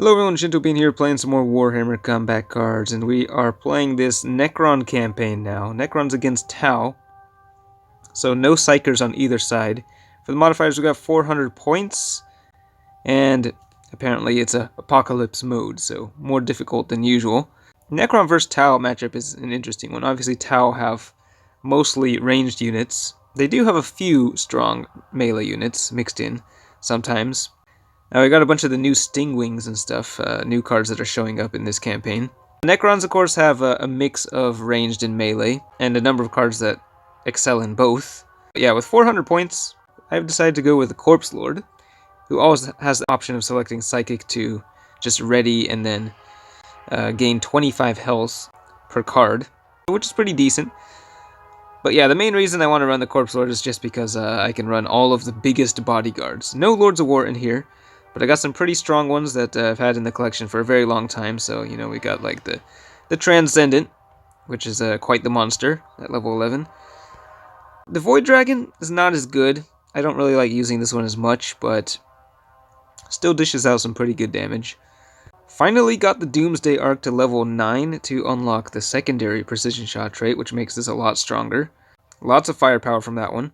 Hello everyone, Shinto here playing some more Warhammer combat cards, and we are playing this Necron campaign now. Necron's against Tau, so no Psychers on either side. For the modifiers we got 400 points, and apparently it's a Apocalypse mode, so more difficult than usual. Necron versus Tau matchup is an interesting one. Obviously Tau have mostly ranged units. They do have a few strong melee units mixed in sometimes. We got a bunch of the new Sting Wings and stuff, new cards that are showing up in this campaign. The Necrons, of course, have a mix of ranged and melee, and a number of cards that excel in both. But yeah, with 400 points, I've decided to go with the Corpselord, who always has the option of selecting Psychic to just ready and then gain 25 health per card, which is pretty decent. But yeah, the main reason I want to run the Corpselord is just because I can run all of the biggest bodyguards. No Lords of War in here. But I got some pretty strong ones that I've had in the collection for a very long time. So, you know, we got like the Transcendent, which is quite the monster at level 11. The Void Dragon is not as good. I don't really like using this one as much, but still dishes out some pretty good damage. Finally got the Doomsday Arc to level 9 to unlock the secondary Precision Shot trait, which makes this a lot stronger. Lots of firepower from that one.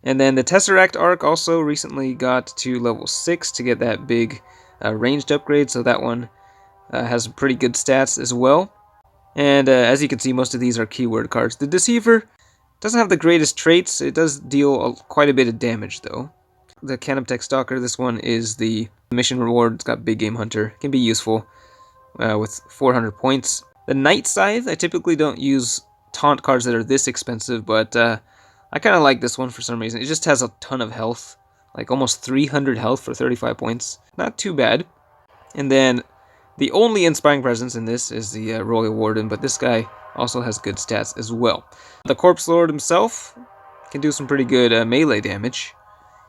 And then the Tesseract Arc also recently got to level 6 to get that big ranged upgrade, so that one has some pretty good stats as well. And as you can see, most of these are keyword cards. The Deceiver doesn't have the greatest traits. It does deal quite a bit of damage, though. The Canoptech Stalker, this one is the mission reward. It's got Big Game Hunter. It can be useful with 400 points. The Night Scythe, I typically don't use taunt cards that are this expensive, but I kind of like this one for some reason. It just has a ton of health, like almost 300 health for 35 points. Not too bad. And then the only Inspiring Presence in this is the Royal Warden, but this guy also has good stats as well. The Corpselord himself can do some pretty good melee damage.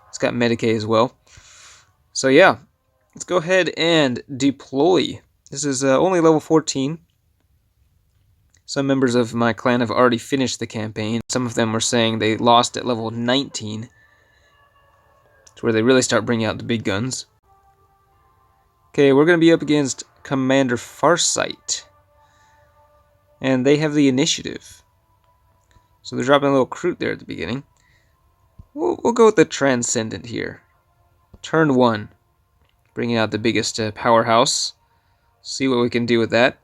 He's got Medicae as well. So yeah, let's go ahead and deploy. This is only level 14. Some members of my clan have already finished the campaign. Some of them were saying they lost at level 19. It's where they really start bringing out the big guns. Okay, we're going to be up against Commander Farsight. And they have the initiative. So they're dropping a little Kroot there at the beginning. We'll go with the Transcendent here. Turn 1. Bringing out the biggest powerhouse. See what we can do with that.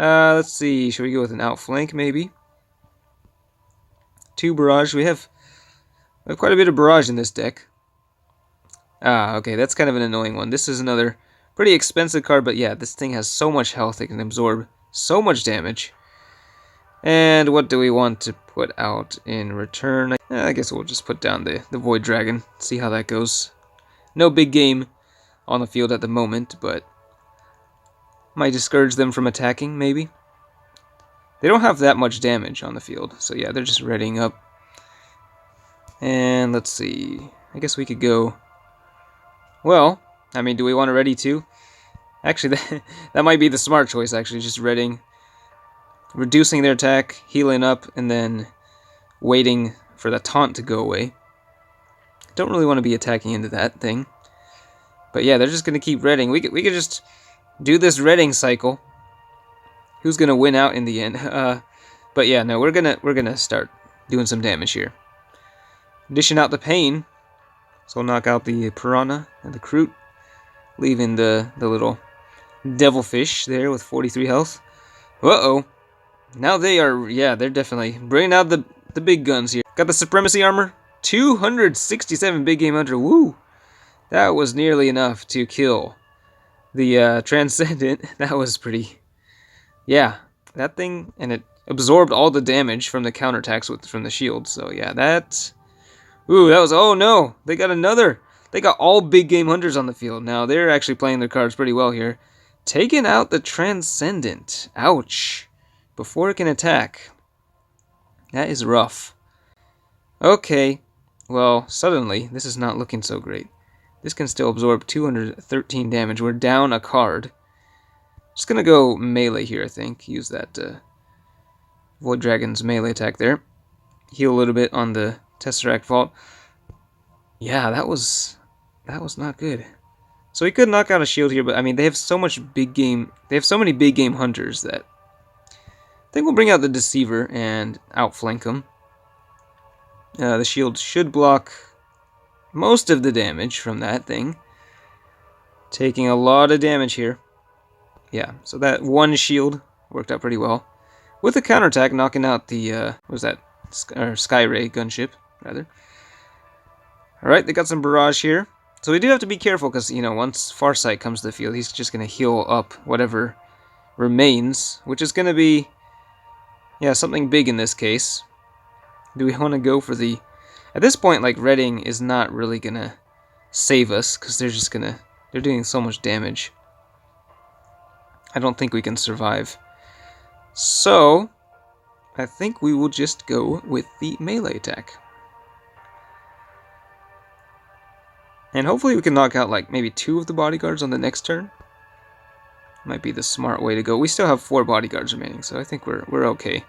Let's see, should we go with an outflank, maybe? 2 barrage. We have quite a bit of barrage in this deck. Okay, that's kind of an annoying one. This is another pretty expensive card, but yeah, this thing has so much health, it can absorb so much damage. And what do we want to put out in return? I guess we'll just put down the Void Dragon, see how that goes. No big game on the field at the moment, but might discourage them from attacking, maybe. They don't have that much damage on the field, so yeah, they're just readying up. And let's see, I guess we could go... Well, I mean, do we want to ready too? Actually, that might be the smart choice, actually, just readying. Reducing their attack, healing up, and then waiting for the taunt to go away. Don't really want to be attacking into that thing. But yeah, they're just going to keep readying. We could just do this readying cycle. Who's gonna win out in the end? But yeah, no, we're gonna start doing some damage here. Dishing out the pain, so we'll knock out the Piranha and the Kroot, leaving the little Devilfish there with 43 health. Uh-oh. Now they are, yeah, they're definitely bringing out the big guns here. Got the Supremacy Armor, 267 Big Game Hunter. Woo! That was nearly enough to kill the Transcendent. That was pretty... Yeah, that thing, and it absorbed all the damage from the counterattacks from the shield. So yeah, that... Ooh, that was... Oh no, they got another... They got all Big Game Hunters on the field. Now, they're actually playing their cards pretty well here. Taking out the Transcendent. Ouch. Before it can attack. That is rough. Okay. Well, suddenly, this is not looking so great. This can still absorb 213 damage. We're down a card. Just gonna go melee here, I think. Use that Void Dragon's melee attack there. Heal a little bit on the Tesseract Vault. Yeah, that was not good. So he could knock out a shield here, but I mean, they have so much big game. They have so many big game hunters that I think we'll bring out the Deceiver and outflank him. The shield should block most of the damage from that thing. Taking a lot of damage here. Yeah, so that one shield worked out pretty well. With the counterattack, knocking out the, what was that? Sky Ray gunship, rather. Alright, they got some barrage here. So we do have to be careful, because, you know, once Farsight comes to the field, he's just going to heal up whatever remains, which is going to be, yeah, something big in this case. Do we want to go for the... At this point, like, Redding is not really going to save us, because they're just going to... They're doing so much damage. I don't think we can survive. So, I think we will just go with the melee attack. And hopefully we can knock out, like, maybe 2 of the bodyguards on the next turn. Might be the smart way to go. We still have 4 bodyguards remaining, so I think we're okay.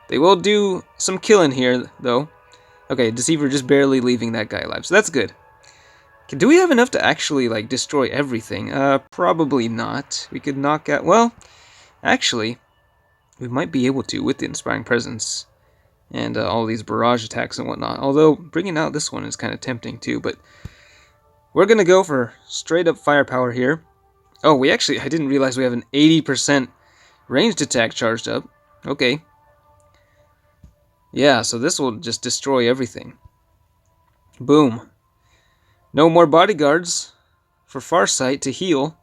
They will do some killing here, though. Okay, Deceiver just barely leaving that guy alive, so that's good. Do we have enough to actually, like, destroy everything? Probably not. We could knock out... Well, actually, we might be able to with the Inspiring Presence and all these barrage attacks and whatnot. Although, bringing out this one is kind of tempting, too. But we're going to go for straight-up firepower here. Oh, we actually... I didn't realize we have an 80% ranged attack charged up. Okay. Yeah, so this will just destroy everything. Boom. No more bodyguards for Farsight to heal.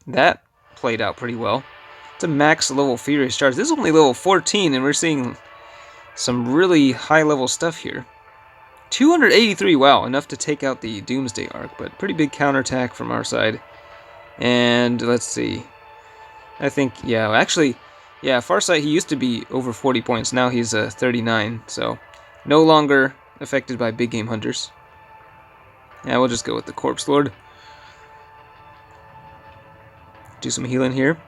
That played out pretty well. It's a max level Furious Charge. This is only level 14, and we're seeing some really high-level stuff here. 283, wow, enough to take out the Doomsday Arc, but pretty big counterattack from our side. And let's see. I think, yeah, actually, yeah, Farsight, he used to be over 40 points. Now he's 39, so no longer affected by big game hunters. Yeah, we'll just go with the Corpselord. Do some healing here.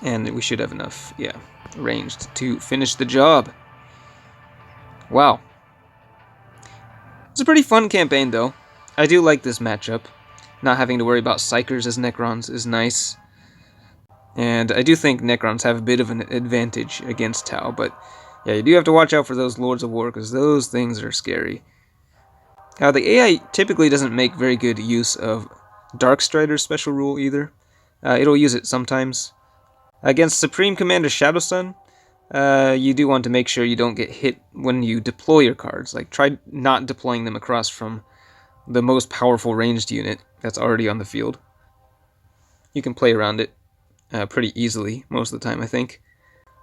And we should have enough, yeah, ranged to finish the job. Wow. It's a pretty fun campaign, though. I do like this matchup. Not having to worry about Psychers as Necrons is nice. And I do think Necrons have a bit of an advantage against Tau, but yeah, you do have to watch out for those Lords of War, because those things are scary. The AI typically doesn't make very good use of Darkstrider's special rule either. It'll use it sometimes. Against Supreme Commander Shadowsun, you do want to make sure you don't get hit when you deploy your cards. Like, try not deploying them across from the most powerful ranged unit that's already on the field. You can play around it pretty easily most of the time, I think.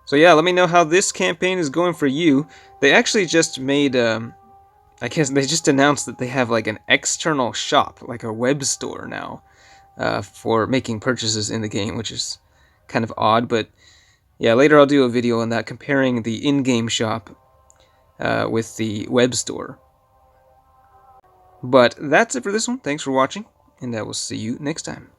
So yeah, let me know how this campaign is going for you. They actually just made... I guess they just announced that they have like an external shop, like a web store now, for making purchases in the game, which is kind of odd, but yeah, later I'll do a video on that, comparing the in-game shop with the web store. But that's it for this one. Thanks for watching, and I will see you next time.